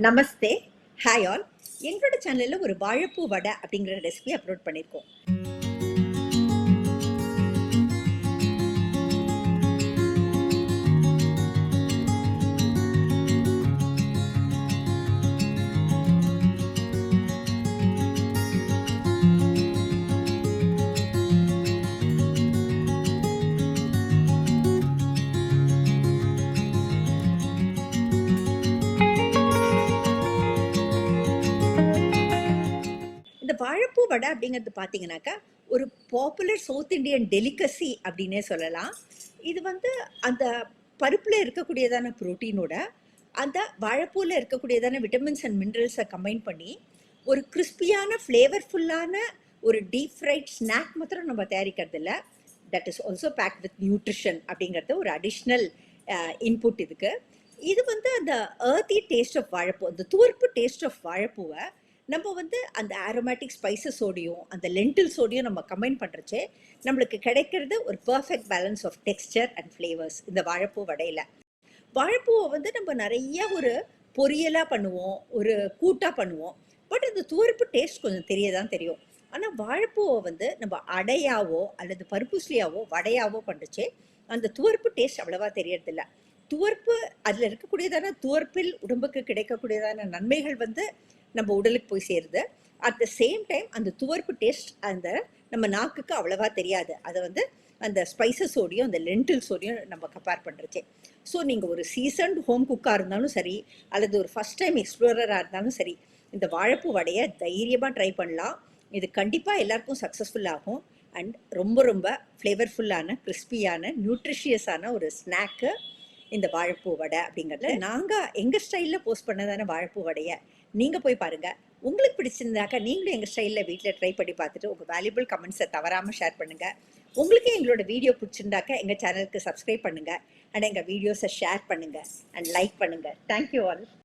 நமஸ்தே, hi all. எங்களோட சேனலில் ஒரு வாழைப்பூ வடை அப்படிங்கிற ரெசிபி அப்லோட் பண்ணியிருக்கோம். இந்த வாழைப்பூ வடை அப்படிங்கிறது பார்த்தீங்கன்னாக்கா ஒரு பாப்புலர் சவுத் இண்டியன் டெலிகசி அப்படின்னே சொல்லலாம். இது வந்து அந்த பருப்பில் இருக்கக்கூடியதான ப்ரோட்டீனோட அந்த வாழைப்பூவில் இருக்கக்கூடியதான விட்டமின்ஸ் அண்ட் மினரல்ஸை கம்பைன் பண்ணி ஒரு கிறிஸ்பியான ஃப்ளேவர்ஃபுல்லான ஒரு டீப் ஃப்ரைட் ஸ்நாக் மாத்திரம் நம்ம தயாரிக்கிறது இல்லை. That is also packed with nutrition அப்படிங்கிறது ஒரு அடிஷ்னல் இன்புட் இதுக்கு. இது வந்து அந்த ஏர்த்தி டேஸ்ட் ஆஃப் வாழைப்பூ, அந்த துவர்ப்பு டேஸ்ட் ஆஃப் வாழைப்பூவை நம்ம வந்து அந்த ஆரோமேட்டிக் ஸ்பைசஸோடையும் அந்த லென்டில்ஸோடையும் நம்ம கம்பைன் பண்ணுறச்சே நம்மளுக்கு கிடைக்கிறது ஒரு perfect balance of texture and flavours இந்த வாழைப்பூ வடையில். வாழைப்பூவை வந்து நம்ம நிறைய ஒரு பொரியலாக பண்ணுவோம், ஒரு கூட்டாக பண்ணுவோம். பட் அந்த துவர்ப்பு டேஸ்ட் கொஞ்சம் தெரியதான் தெரியும். ஆனால் வாழைப்பூவை வந்து நம்ம அடையாவோ அல்லது பருப்புஸ்லியாவோ வடையாவோ பண்ணுறச்சே அந்த துவர்ப்பு டேஸ்ட் அவ்வளவா தெரியறதில்ல. துவர்ப்பு அதில் இருக்கக்கூடியதான துவர்ப்பில் உடம்புக்கு கிடைக்கக்கூடியதான நன்மைகள் வந்து நம்ம உடலுக்கு போய் சேருது. அட் த சேம் டைம் அந்த துவர்ப்பு டேஸ்ட் அந்த நம்ம நாக்குக்கு அவ்வளவா தெரியாது. அதை வந்து அந்த ஸ்பைசஸோடையும் அந்த லென்டில்ஸோடையும் நம்ம கம்பேர் பண்ணுறச்சே. ஸோ நீங்கள் ஒரு சீசன்ட் ஹோம் குக்காக இருந்தாலும் சரி அல்லது ஒரு ஃபஸ்ட் டைம் எக்ஸ்ப்ளோரராக இருந்தாலும் சரி இந்த வாழைப்பூ வடையை தைரியமாக ட்ரை பண்ணலாம். இது கண்டிப்பாக எல்லாருக்கும் சக்ஸஸ்ஃபுல் ஆகும். அண்ட் ரொம்ப ரொம்ப ஃப்ளேவர்ஃபுல்லான கிறிஸ்பியான நியூட்ரிஷியஸான ஒரு ஸ்நாக்கு இந்த வாழைப்பூ வடை அப்படிங்கிறது. நாங்கள் எங்கள் ஸ்டைலில் போஸ்ட் பண்ணதான வாழைப்பூ வடையை நீங்கள் போய் பாருங்கள். உங்களுக்கு பிடிச்சிருந்தாக்கா நீங்களும் எங்கள் ஸ்டைலில் வீட்டில் ட்ரை பண்ணி பார்த்துட்டு உங்கள் வேல்யூபிள் கமெண்ட்ஸை தவறாமல் ஷேர் பண்ணுங்கள். உங்களுக்கு எங்களோட வீடியோ பிடிச்சிருந்தாக்கா எங்கள் சேனலுக்கு சப்ஸ்கிரைப் பண்ணுங்கள் அண்ட் எங்கள் வீடியோஸை ஷேர் பண்ணுங்கள் அண்ட் லைக் பண்ணுங்கள். Thank you all.